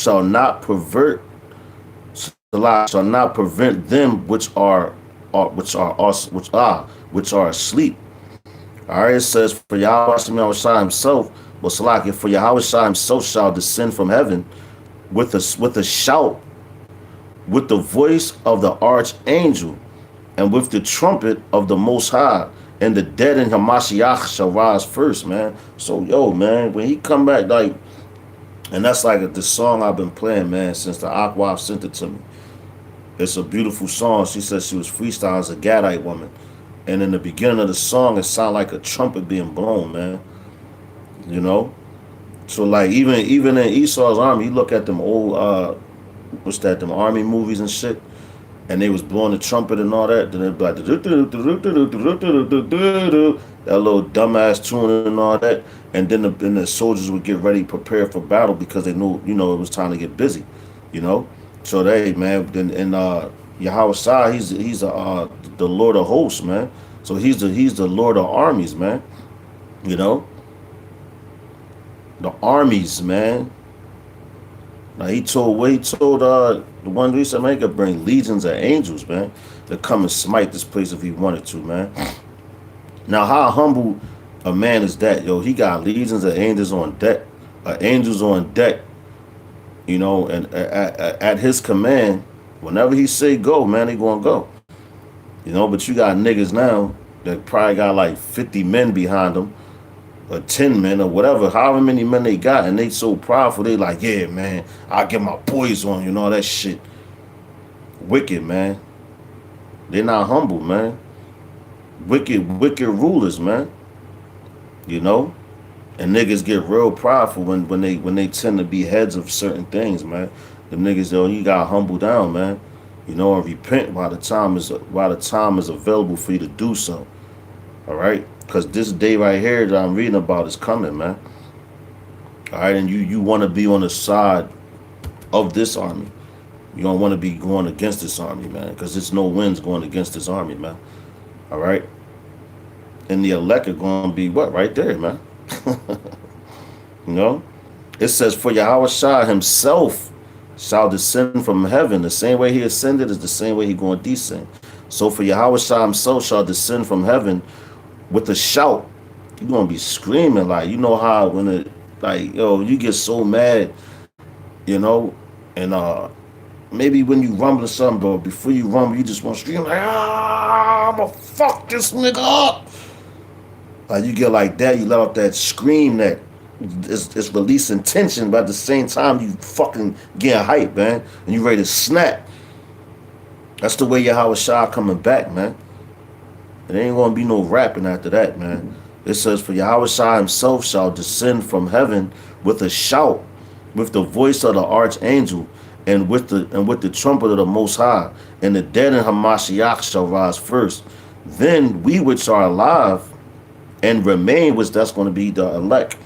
shall not prevent them which are asleep. All right, it says, for Yahweh B'Shem Yahushua himself, for Yahushua himself shall descend from heaven with a shout, with the voice of the archangel, and with the trumpet of the Most High, and the dead in Hamashiach shall rise first, man. So, yo, man, when he come back, like, and that's like the song I've been playing, man, since the Aqua sent it to me. It's a beautiful song. She said she was freestyling as a Gadite woman. And in the beginning of the song, it sounded like a trumpet being blown, man. You know? So, like, even in Esau's army, you look at them old, them army movies and shit, and they was blowing the trumpet and all that, then it'd be like that little dumbass tune and all that, and then the soldiers would get ready, prepare for battle because they knew, it was time to get busy, you know. So they, man, and Yahweh Shai, he's the Lord of hosts, man. So he's the Lord of armies, man. You know, the armies, man. Now he told the one who said, man, he could bring legions of angels, man, to come and smite this place if he wanted to, man. Now, how humble a man is that, yo? He got legions of angels on deck, angels on deck, you know, and at his command, whenever he say go, man, they gonna go. You know, but you got niggas now that probably got like 50 men behind them, or 10 men, or whatever, however many men they got, and they so prideful, they like, yeah, man, I'll get my boys on you, and all that shit. Wicked, man. They're not humble, man. Wicked rulers, man. You know? And niggas get real prideful when they tend to be heads of certain things, man. The niggas, yo, you gotta humble down, man. You know, and repent while the time is available for you to do so. All right? Because this day right here that I'm reading about is coming, man. All right, and you want to be on the side of this army. You don't want to be going against this army, man, because there's no winds going against this army, man. All right? And the elect are going to be what? Right there, man. You know? It says, for Yahweh Shai himself shall descend from heaven. The same way he ascended is the same way he going to descend. So for Yahweh Shai himself shall descend from heaven with a shout. You're going to be screaming, like, you know how when it, like, yo, you get so mad, you know, and maybe when you rumble or something, but before you rumble, you just want to scream like, I'ma fuck this nigga up. Like, you get like that, you let out that scream that it's releasing tension, but at the same time, you fucking getting hype, man, and you ready to snap. That's the way Yahweh Shai coming back, man. It ain't gonna be no rapping after that, man. It says, for Yahweh Shai himself shall descend from heaven with a shout, with the voice of the archangel, and with the trumpet of the Most High, and the dead in Hamashiach shall rise first. Then we which are alive and remain, which that's going to be the elect,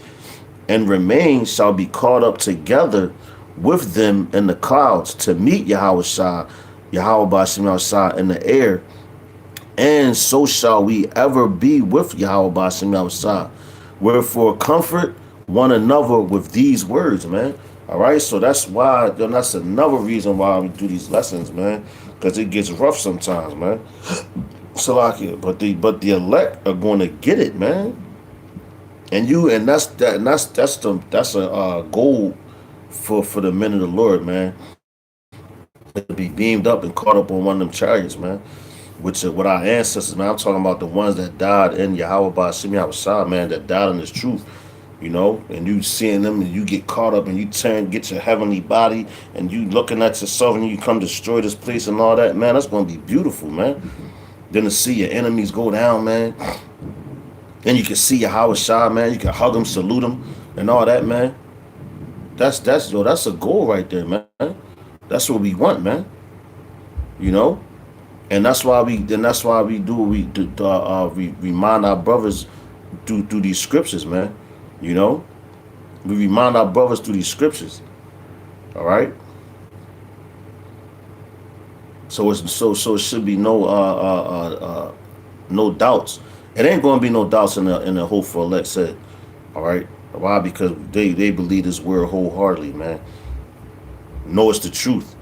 and remain shall be caught up together with them in the clouds to meet Yahweh Shai, Yahweh Ba'ashem Shai in the air. And so shall we ever be with Yahweh Ba'ashem Shai. Wherefore comfort one another with these words, man. All right, so that's why, that's another reason why we do these lessons, man, because it gets rough sometimes, man. Salakia, but the elect are going to get it, man. And that's a goal for the men of the Lord, man, to be beamed up and caught up on one of them chariots, man. Which with our ancestors, man, I'm talking about the ones that died in Yahweh Ba'ashem Yahweh, man, that died in this truth, you know, and you seeing them and you get caught up and you get your heavenly body and you looking at yourself and you come destroy this place and all that, man, that's going to be beautiful, man. Then to see your enemies go down, man. Then you can see Yahweh Shai, man. You can hug them, salute them, and all that, man. That's a goal right there, man. That's what we want, man. You know? And that's why we remind our brothers through these scriptures, man. You know, we remind our brothers through these scriptures. All right. So it should be no doubts. It ain't going to be no doubts in the hopeful elect said. All right. Why? Because they believe this word wholeheartedly, man. Know it's the truth.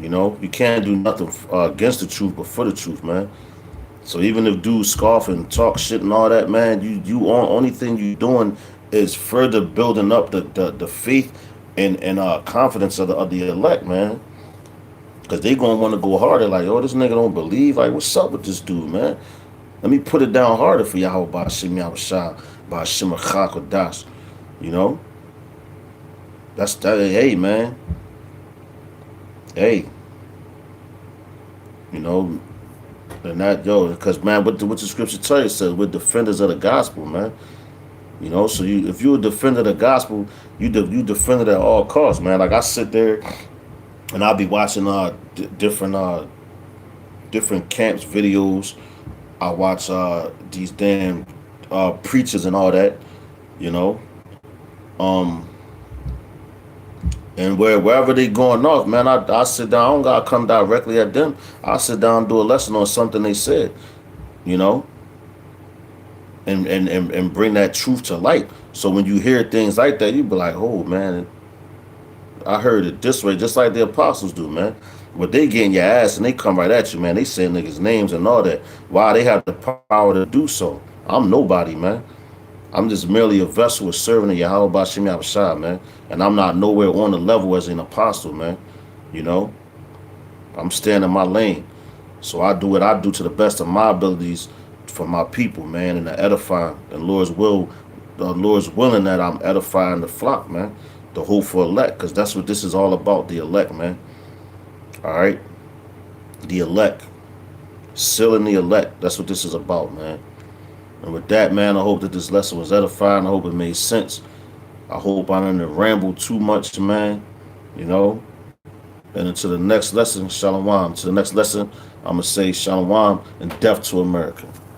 You know, you can't do nothing against the truth, but for the truth, man. So even if dudes scoff and talk shit and all that, man, you only thing you doing is further building up the faith and confidence of the elect, man. Cause they gonna want to go harder. Like, oh, this nigga don't believe. Like, what's up with this dude, man? Let me put it down harder for Yahweh Bashim Yahushua Bashim Chakodas. You know, that's that. Hey, man. Hey, you know, and that because man, what the scripture tell you, it says we're defenders of the gospel, man. You know, so if you're a defender of the gospel, you defend it at all costs, man. Like I sit there and I'll be watching different camps videos. I watch these damn preachers and all that, you know. Um, and wherever they going off, man, I sit down. I don't gotta come directly at them. I sit down and do a lesson on something they said, you know, and bring that truth to light. So when you hear things like that, you be like, oh man, I heard it this way, just like the apostles do, man. But they get in your ass and they come right at you, man. They say niggas' names and all that. Why they have the power to do so? I'm nobody, man. I'm just merely a vessel with serving the Yahweh Bashim Yahushua, man. And I'm not nowhere on the level as an apostle, man. You know, I'm staying in my lane. So I do what I do to the best of my abilities for my people, man, and to edify. And the Lord's willing that I'm edifying the flock, man. The hopeful elect, because that's what this is all about, the elect, man. All right? The elect. Sealing the elect. That's what this is about, man. And with that, man, I hope that this lesson was edifying. I hope it made sense. I hope I didn't ramble too much, man. You know? And until the next lesson, shalom. To the next lesson, I'm going to say shalom and death to America.